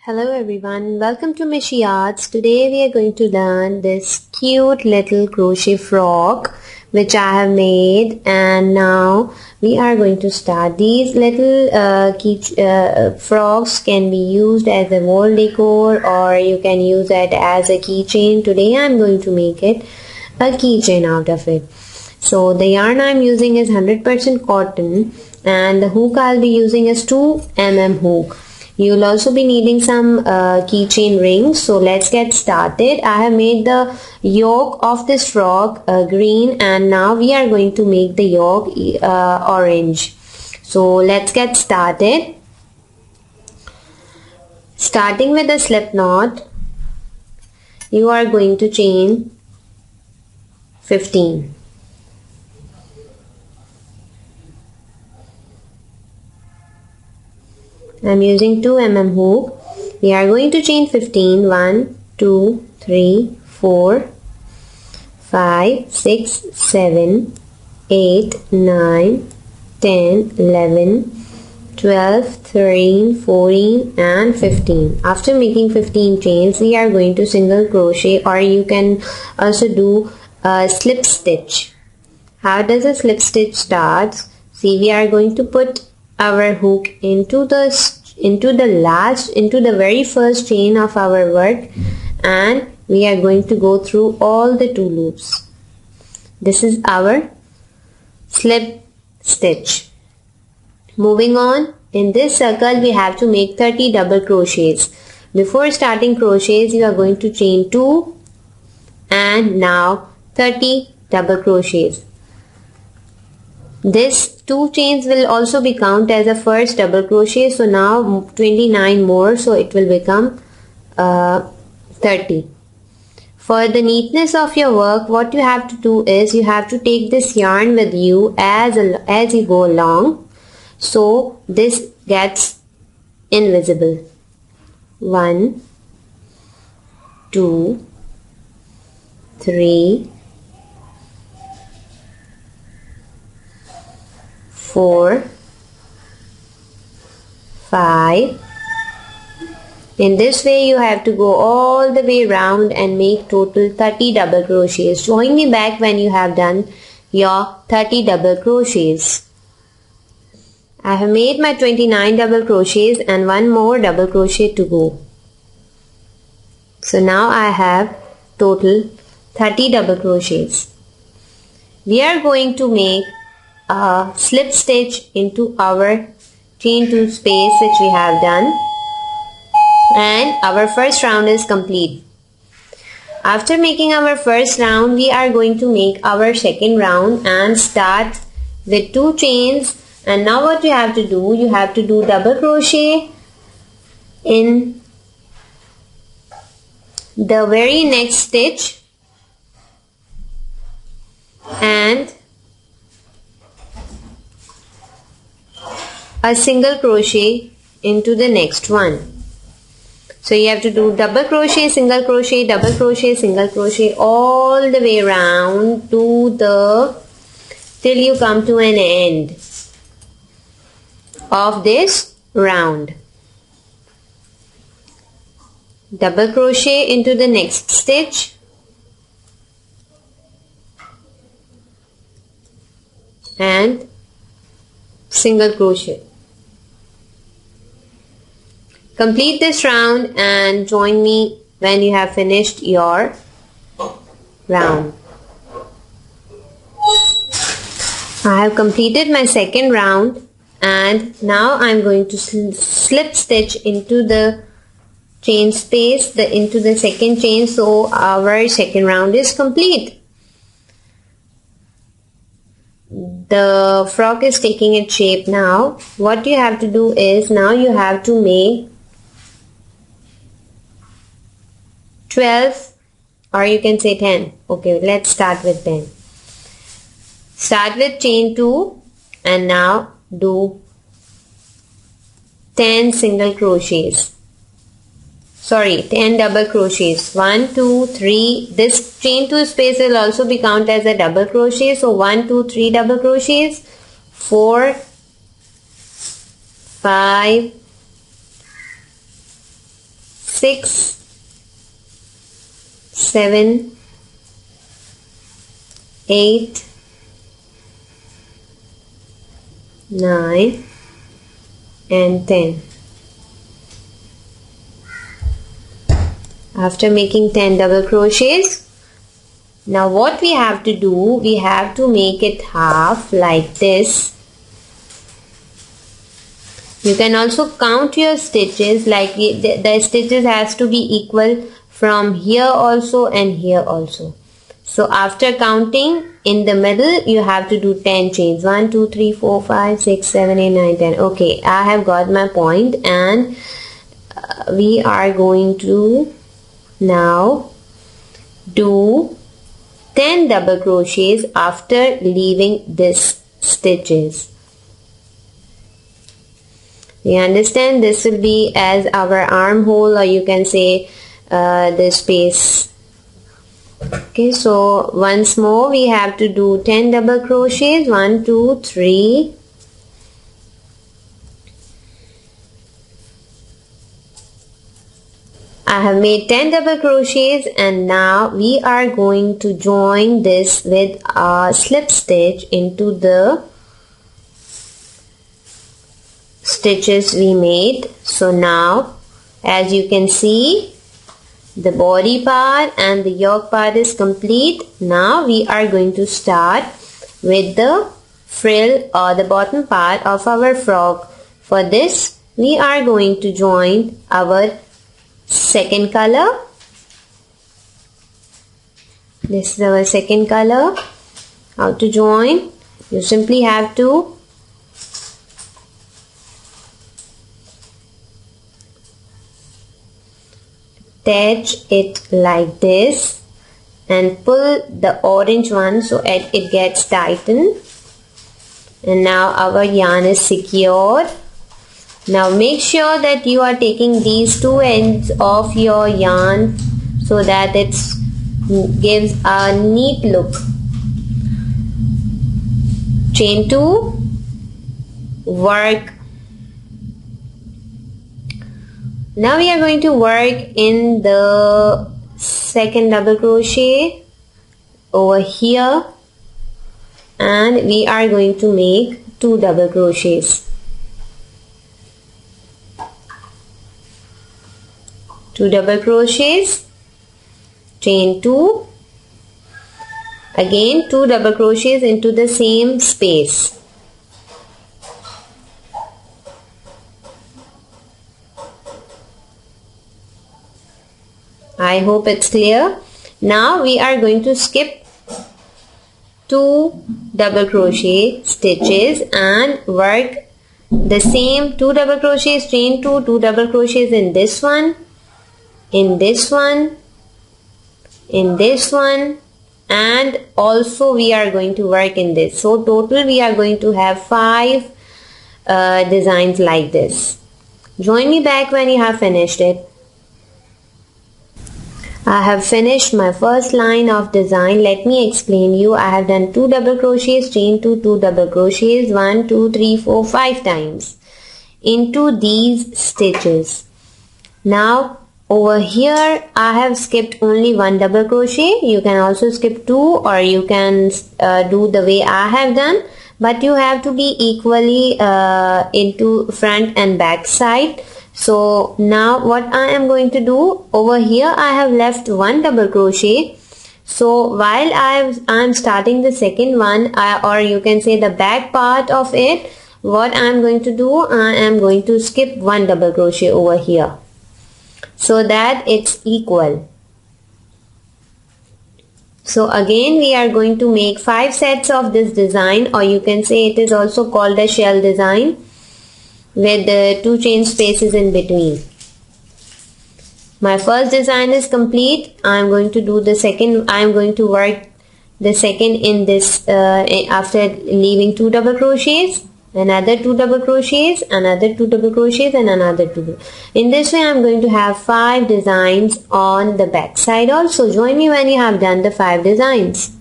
Hello everyone, welcome to Mishi Arts. Today we are going to learn this cute little crochet frock which I have made, and now we are going to start. These little frocks can be used as a wall decor, or you can use it as a keychain. Today I am going to make it a keychain out of it. So the yarn I am using is 100% cotton, and the hook I'll be using is 2mm hook. You'll also be needing some keychain rings. So let's get started. I have made the yoke of this frock green, and now we are going to make the yoke orange. So let's get started. Starting with the slip knot, you are going to chain 15. I'm using 2mm hook. We are going to chain 15. 1, 2, 3, 4, 5, 6, 7, 8, 9, 10, 11, 12, 13, 14 and 15. After making 15 chains, we are going to single crochet, or you can also do a slip stitch. How does a slip stitch start? See, we are going to put our hook into the very first chain of our work, and we are going to go through all the 2 loops. This is our slip stitch. Moving on, in this circle we have to make 30 double crochets. Before starting crochets, you are going to chain 2 and now 30 double crochets. This 2 chains will also be counted as a first double crochet, so now 29 more, so it will become 30. For the neatness of your work, what you have to do is you have to take this yarn with you as you go along, so this gets invisible. 1, 2, 3, 4, 5. In this way you have to go all the way around and make total 30 double crochets. Join me back when you have done your 30 double crochets. I have made my 29 double crochets and 1 more double crochet to go. So now I have total 30 double crochets. We are going to make a slip stitch into our chain 2 space which we have done, and our first round is complete. After making our first round, we are going to make our second round and start with 2 chains. And now what you have to do, you have to do double crochet in the very next stitch and a single crochet into the next one. So you have to do double crochet, single crochet, double crochet, single crochet all the way around till you come to an end of this round. Double crochet into the next stitch and single crochet. Complete this round and join me when you have finished your round. I have completed my second round, and now I am going to slip stitch into the chain space, into the second chain, so our second round is complete. The frock is taking its shape now. What you have to do is, now you have to make 12, or you can say 10. Okay, let's start with 10. Start with chain 2 and now do 10 single crochets. 10 double crochets. 1, 2, 3. This chain 2 space will also be counted as a double crochet. So 1, 2, 3 double crochets. 4, 5, 6, 7, 8, 9 and 10. After making 10 double crochets, now what we have to do, we have to make it half like this. You can also count your stitches, like the stitches has to be equal from here also and here also. So after counting in the middle, you have to do 10 chains. 1, 2, 3, 4, 5, 6, 7, 8, 9, 10. Okay, I have got my point, and we are going to now do 10 double crochets after leaving this stitches. You understand, this will be as our armhole, or you can say the space. Okay, so once more we have to do 10 double crochets. 1, 2, 3. I have made 10 double crochets, and now we are going to join this with a slip stitch into the stitches we made. So now, as you can see, the body part and the yoke part is complete. Now we are going to start with the frill or the bottom part of our frock. For this, we are going to join our second color. This is our second color. How to join? You simply have to attach it like this and pull the orange one so it gets tightened. And now our yarn is secured. Now make sure that you are taking these two ends of your yarn so that it gives a neat look. Chain 2, work. Now we are going to work in the second double crochet over here, and we are going to make 2 double crochets. 2 double crochets, chain 2, again 2 double crochets into the same space. I hope it's clear. Now we are going to skip 2 double crochet stitches and work the same 2 double crochets, chain 2, 2 double crochets in this one, in this one, in this one, and also we are going to work in this. So total we are going to have 5 designs like this. Join me back when you have finished it. I have finished my first line of design. Let me explain you. I have done 2 double crochets, chain 2, 2 double crochets, 1, 2, 3, 4, 5 times into these stitches. Now over here I have skipped only 1 double crochet. You can also skip 2, or you can do the way I have done, but you have to be equally into front and back side. So now what I am going to do, over here I have left 1 double crochet. So while I am starting the second one, or you can say the back part of it, what I am going to do, I am going to skip 1 double crochet over here so that it's equal. So again we are going to make 5 sets of this design, or you can say it is also called a shell design, with the 2 chain spaces in between. My first design is complete. I am going to do the second. I am going to work the second in this after leaving 2 double crochets, another 2 double crochets, another 2 double crochets, and another 2. In this way I am going to have 5 designs on the back side also. Join me when you have done the 5 designs.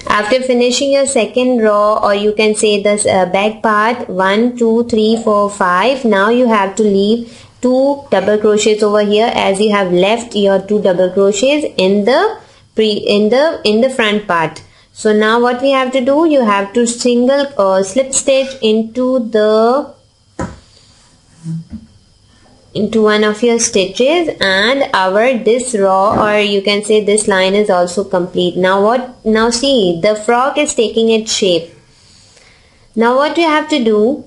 After finishing your second row, or you can say this back part, 1, 2, 3, 4, 5, now you have to leave 2 double crochets over here, as you have left your 2 double crochets in the front part. So now what we have to do, you have to slip stitch into one of your stitches, and this row, or you can say this line, is also complete. Now see, the frock is taking its shape. Now what you have to do,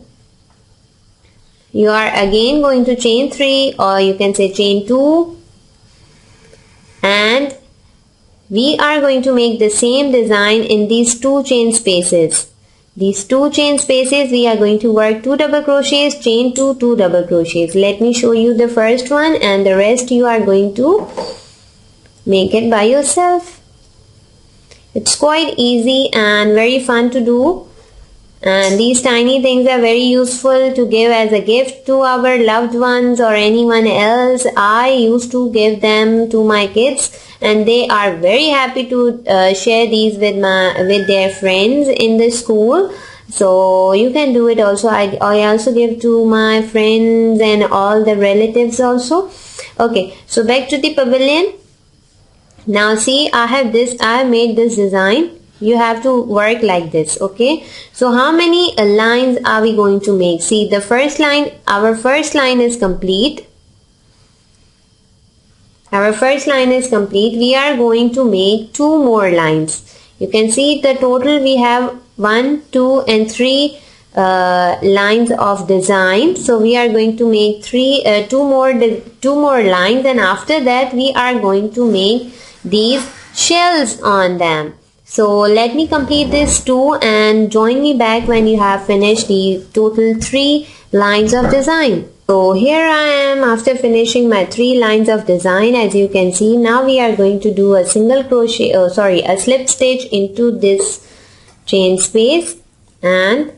you are again going to chain 3, or you can say chain 2, and we are going to make the same design in these 2 chain spaces. These 2 chain spaces, we are going to work 2 double crochets, chain 2, 2 double crochets. Let me show you the first one, and the rest you are going to make it by yourself. It's quite easy and very fun to do, and these tiny things are very useful to give as a gift to our loved ones or anyone else. I used to give them to my kids, and they are very happy to share these with their friends in the school. So you can do it also. I also give to my friends and all the relatives also. Okay, so back to the pavilion. Now see, I have made this design. You have to work like this. Okay, so how many lines are we going to make? See, the first line, our first line is complete. Our first line is complete. We are going to make 2 more lines. You can see the total we have 1, 2 and 3 lines of design. So we are going to make 2 more lines, and after that we are going to make these shells on them. So let me complete this 2 and join me back when you have finished the total 3 lines of design. So here I am after finishing my 3 lines of design. As you can see, now we are going to do a a slip stitch into this chain space and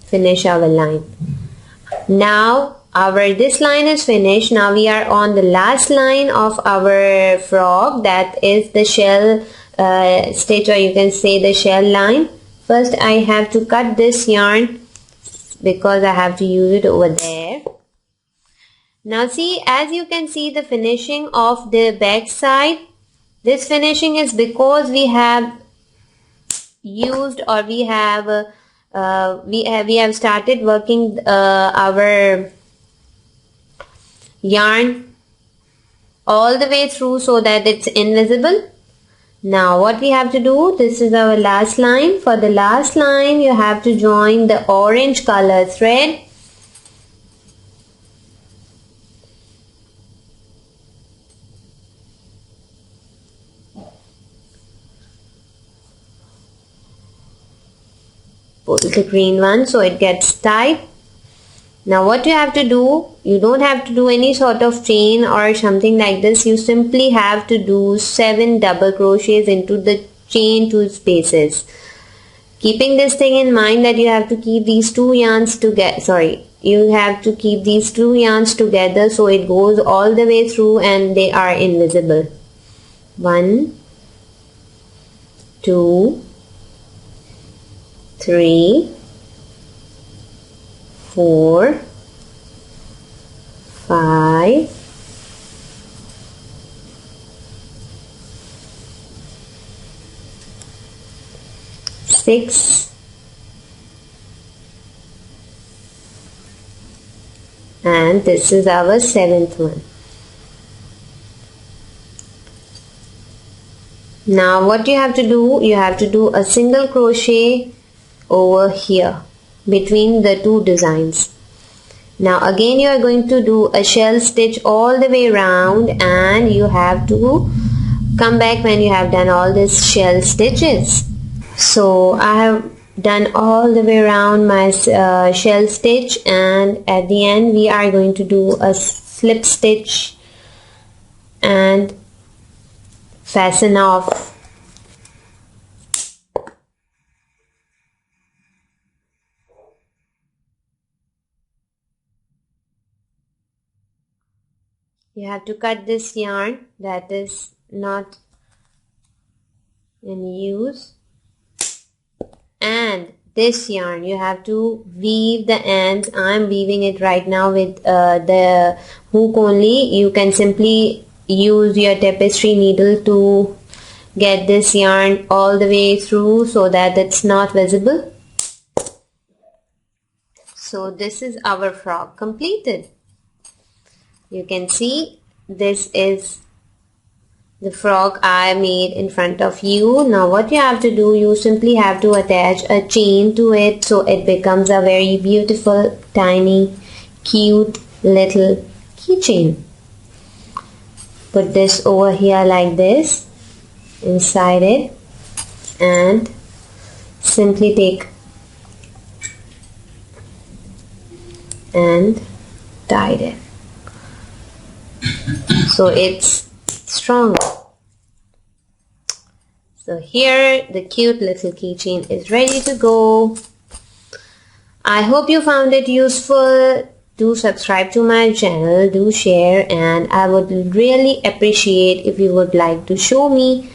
finish our line. Now this line is finished. Now we are on the last line of our frock, that is the shell stitch, or you can say the shell line. First I have to cut this yarn because I have to use it over there. Now see, as you can see the finishing of the back side, this finishing is because we have used, or we have started working our yarn all the way through so that it's invisible. Now what we have to do, this is our last line. For the last line you have to join the orange color thread. Pull the green one so it gets tight. Now what you have to do, you don't have to do any sort of chain or something like this. You simply have to do 7 double crochets into the chain 2 spaces. Keeping this thing in mind that you have to keep these 2 yarns together. You have to keep these 2 yarns together so it goes all the way through and they are invisible. 1, 2, 3, 4, 5, 6, and this is our 7th one. Now what you have to do, you have to do a single crochet over here between the 2 designs. Now again you are going to do a shell stitch all the way around, and you have to come back when you have done all these shell stitches. So I have done all the way around my shell stitch, and at the end we are going to do a slip stitch and fasten off. You have to cut this yarn that is not in use, and this yarn you have to weave the ends. I'm weaving it right now with the hook only. You can simply use your tapestry needle to get this yarn all the way through so that it's not visible. So this is our frock completed. You can see this is the frock I made in front of you. Now what you have to do, you simply have to attach a chain to it so it becomes a very beautiful, tiny, cute little keychain. Put this over here like this, inside it, and simply take and tie it so it's strong. So here the cute little keychain is ready to go. I hope you found it useful. Do subscribe to my channel, do share, and I would really appreciate if you would like to show me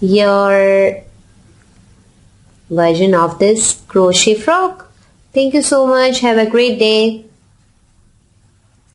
your version of this crochet frock. Thank you so much. Have a great day.